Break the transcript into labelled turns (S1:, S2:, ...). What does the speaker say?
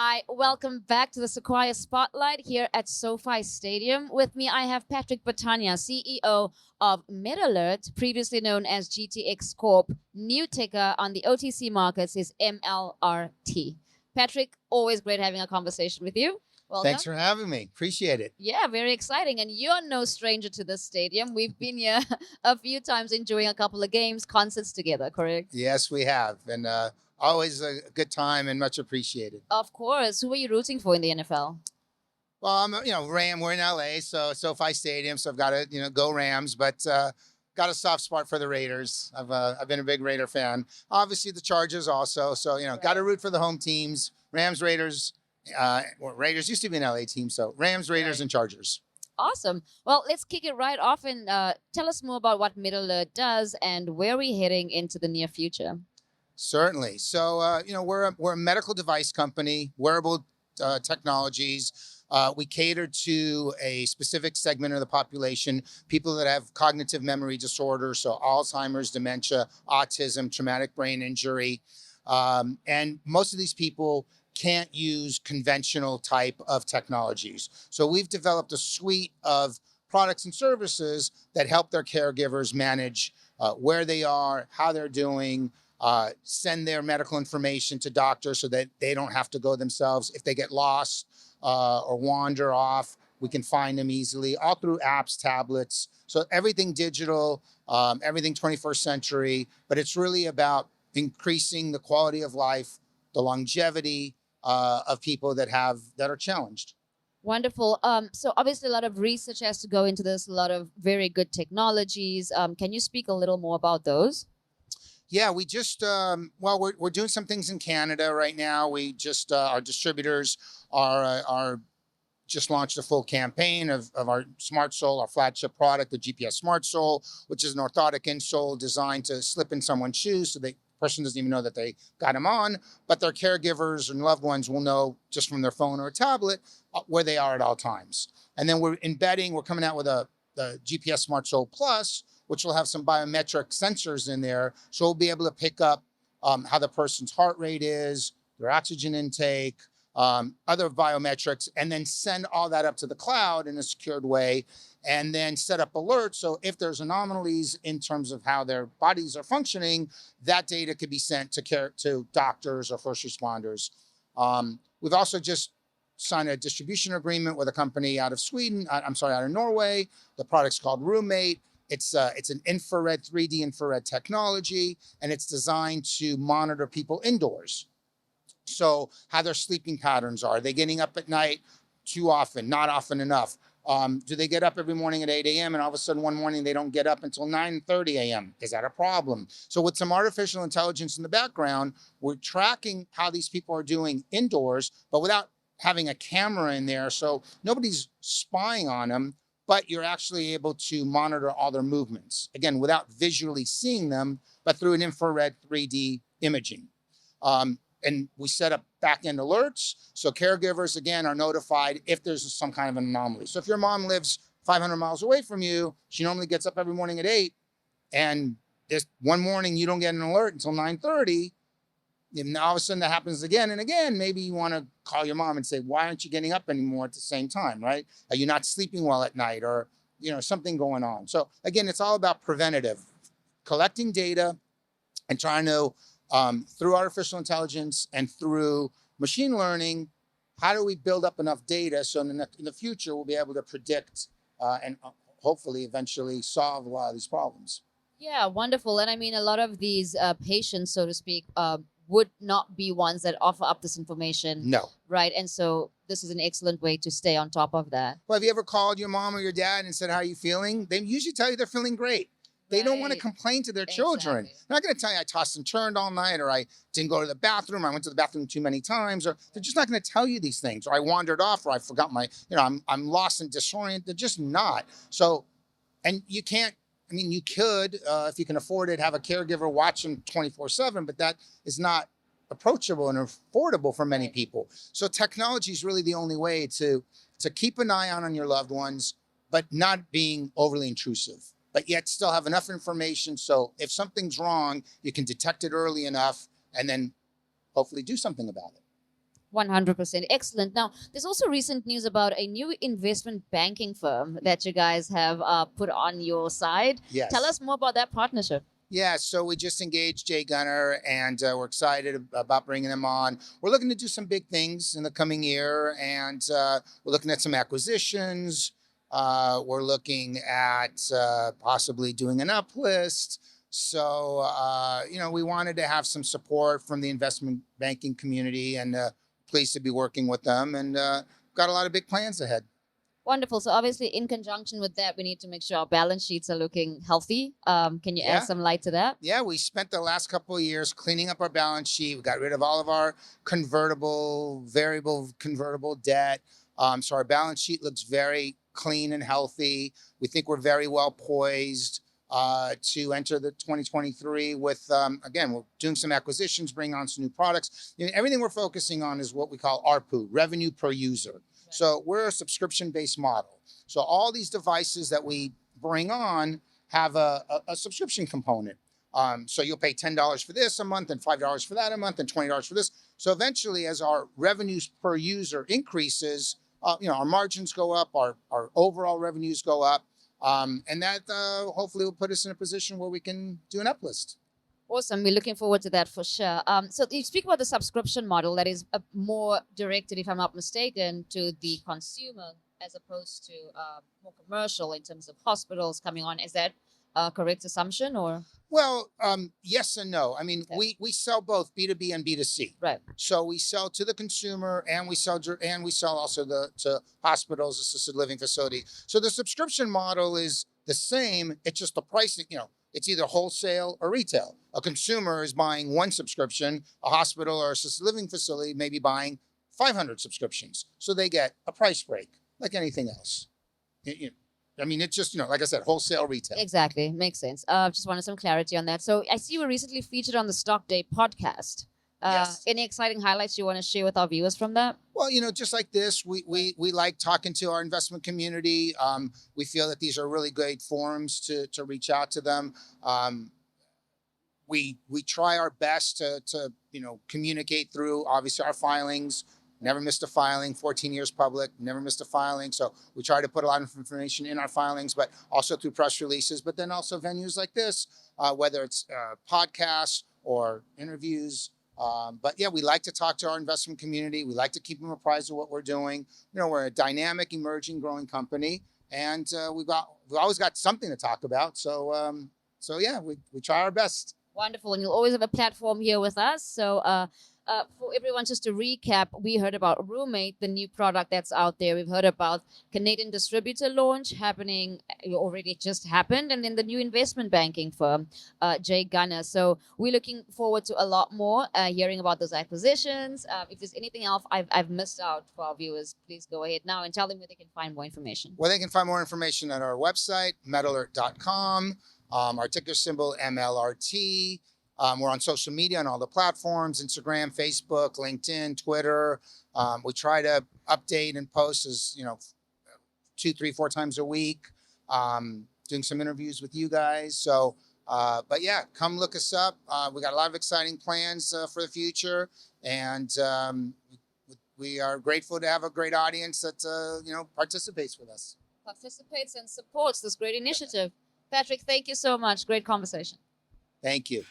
S1: Hi, welcome back to the Sequire Spotlight here at SoFi Stadium. With me, I have Patrick Bertagna, CEO of MetAlert, previously known as GTX Corp. New ticker on the OTC markets is MLRT. Patrick, always great having a conversation with you. Welcome.
S2: Thanks for having me. Appreciate it.
S1: Yeah, very exciting. And you're no stranger to this stadium. We've been here a few times enjoying a couple of games, concerts together, correct?
S2: Yes, we have. And always a good time and much appreciated.
S1: Of course. Who are you rooting for in the NFL?
S2: Well, Ram, we're in LA, so SoFi Stadium, so I've got to, go Rams, but got a soft spot for the Raiders. I've been a big Raider fan. Obviously the Chargers also, so, got to root for the home teams. Rams, Raiders. Raiders used to be an LA team, so Rams, Raiders, and Chargers.
S1: Awesome. Well, let's kick it right off and tell us more about what MetAlert does and where we're heading into the near future.
S2: Certainly. So, we're a medical device company, wearable technologies. We cater to a specific segment of the population, people that have cognitive memory disorders, so Alzheimer's, dementia, autism, traumatic brain injury. And most of these people can't use conventional type of technologies. So we've developed a suite of products and services that help their caregivers manage where they are, how they're doing, send their medical information to doctors so that they don't have to go themselves. If they get lost or wander off, we can find them easily, all through apps, tablets. So everything digital, everything 21st century, but it's really about increasing the quality of life, the longevity of people that are challenged.
S1: Wonderful. So obviously a lot of research has to go into this, a lot of very good technologies. Can you speak a little more about those?
S2: Yeah, we just we're doing some things in Canada right now. We just our distributors are just launched a full campaign of our Smart Sole, our flagship product, the GPS Smart Sole, which is an orthotic insole designed to slip in someone's shoes so the person doesn't even know that they got them on, but their caregivers and loved ones will know just from their phone or a tablet where they are at all times. And then we're coming out with the GPS Smart Sole Plus, which will have some biometric sensors in there. So we'll be able to pick up how the person's heart rate is, their oxygen intake, other biometrics, and then send all that up to the cloud in a secured way, and then set up alerts. So if there's anomalies in terms of how their bodies are functioning, that data could be sent to doctors or first responders. We've also just signed a distribution agreement with a company out of out of Norway. The product's called Roommate. It's an 3D infrared technology, and it's designed to monitor people indoors. So how their sleeping patterns are. They getting up at night too often, not often enough? Do they get up every morning at 8 a.m. and all of a sudden one morning they don't get up until 9:30 a.m.? Is that a problem? So with some artificial intelligence in the background, we're tracking how these people are doing indoors, but without having a camera in there. So nobody's spying on them, but you're actually able to monitor all their movements. Again, without visually seeing them, but through an infrared 3D imaging. And we set up back-end alerts. So caregivers, again, are notified if there's some kind of an anomaly. So if your mom lives 500 miles away from you, she normally gets up every morning at 8, and this one morning you don't get an alert until 9:30, and all of a sudden that happens again and again, maybe you want to call your mom and say, why aren't you getting up anymore at the same time, right? Are you not sleeping well at night, or something going on? So again, it's all about preventative, collecting data and trying to, through artificial intelligence and through machine learning, how do we build up enough data so in the future we'll be able to predict and hopefully eventually solve a lot of these problems.
S1: Yeah, wonderful. And I mean, a lot of these patients, so to speak, would not be ones that offer up this information.
S2: No.
S1: Right. And so this is an excellent way to stay on top of that.
S2: Well, have you ever called your mom or your dad and said, how are you feeling? They usually tell you they're feeling great. They don't want to complain to their children.
S1: Exactly.
S2: They're not going to tell you I tossed and turned all night, or I didn't go to the bathroom, I went to the bathroom too many times, or they're just not going to tell you these things, or I wandered off, or I forgot I'm lost and disoriented. They're just not. So, and you can't, you could, if you can afford it, have a caregiver watch them 24/7, but that is not approachable and affordable for many people. So technology is really the only way to keep an eye on your loved ones, but not being overly intrusive, but yet still have enough information so if something's wrong, you can detect it early enough and then hopefully do something about it.
S1: 100%. Excellent. Now, there's also recent news about a new investment banking firm that you guys have put on your side.
S2: Yes.
S1: Tell us more about that partnership.
S2: Yeah, so we just engaged Gunnar, and we're excited about bringing them on. We're looking to do some big things in the coming year, and we're looking at some acquisitions. We're looking at possibly doing an uplist. So, we wanted to have some support from the investment banking community, and pleased to be working with them, and got a lot of big plans ahead.
S1: Wonderful. So obviously, in conjunction with that, we need to make sure our balance sheets are looking healthy. Can you add some light to that?
S2: Yeah, we spent the last couple of years cleaning up our balance sheet. We got rid of all of our variable convertible debt. So our balance sheet looks very clean and healthy. We think we're very well poised to enter the 2023 with, again, we're doing some acquisitions, bringing on some new products. Everything we're focusing on is what we call ARPU, revenue per user. So we're a subscription-based model. So all these devices that we bring on have a subscription component. So you'll pay $10 for this a month, and $5 for that a month, and $20 for this. So eventually, as our revenues per user increases, our margins go up, our overall revenues go up, and that hopefully will put us in a position where we can do an uplist.
S1: Awesome. We're looking forward to that for sure. So you speak about the subscription model that is more directed, if I'm not mistaken, to the consumer as opposed to more commercial in terms of hospitals coming on. Is that a correct assumption, or?
S2: Well, yes and no. I mean, we sell both B2B and B2C.
S1: Right.
S2: So we sell to the consumer, and we sell also to hospitals, assisted living facility. So the subscription model is the same. It's just the pricing, it's either wholesale or retail. A consumer is buying one subscription. A hospital or assisted living facility may be buying 500 subscriptions. So they get a price break like anything else. I mean, it's just, like I said, wholesale, retail.
S1: Exactly. Makes sense. Just wanted some clarity on that. So I see you were recently featured on the Stock Day podcast.
S2: Yes.
S1: Any exciting highlights you want to share with our viewers from that?
S2: Well, just like this, we like talking to our investment community. We feel that these are really great forums to reach out to them. We try our best to communicate through, obviously, our filings. Never missed a filing, 14 years public, never missed a filing. So we try to put a lot of information in our filings, but also through press releases, but then also venues like this, whether it's podcasts or interviews. But yeah, we like to talk to our investment community. We like to keep them apprised of what we're doing. We're a dynamic, emerging, growing company, and we've always got something to talk about. So yeah, we try our best.
S1: Wonderful, and you'll always have a platform here with us. So for everyone, just to recap, we heard about Roommate, the new product that's out there. We've heard about Canadian distributor launch happening, already just happened, and then the new investment banking firm, Gunnar. So we're looking forward to a lot more hearing about those acquisitions. If there's anything else I've missed out for our viewers, please go ahead now and tell them where they can find more information.
S2: Well, they can find more information at our website, MetAlert.com. Our ticker symbol, MLRT. We're on social media on all the platforms, Instagram, Facebook, LinkedIn, Twitter. We try to update and post 2, 3, 4 times a week, doing some interviews with you guys. So, but yeah, come look us up. We got a lot of exciting plans for the future. And we are grateful to have a great audience that, participates with us.
S1: Participates and supports this great initiative. Patrick, thank you so much. Great conversation.
S2: Thank you.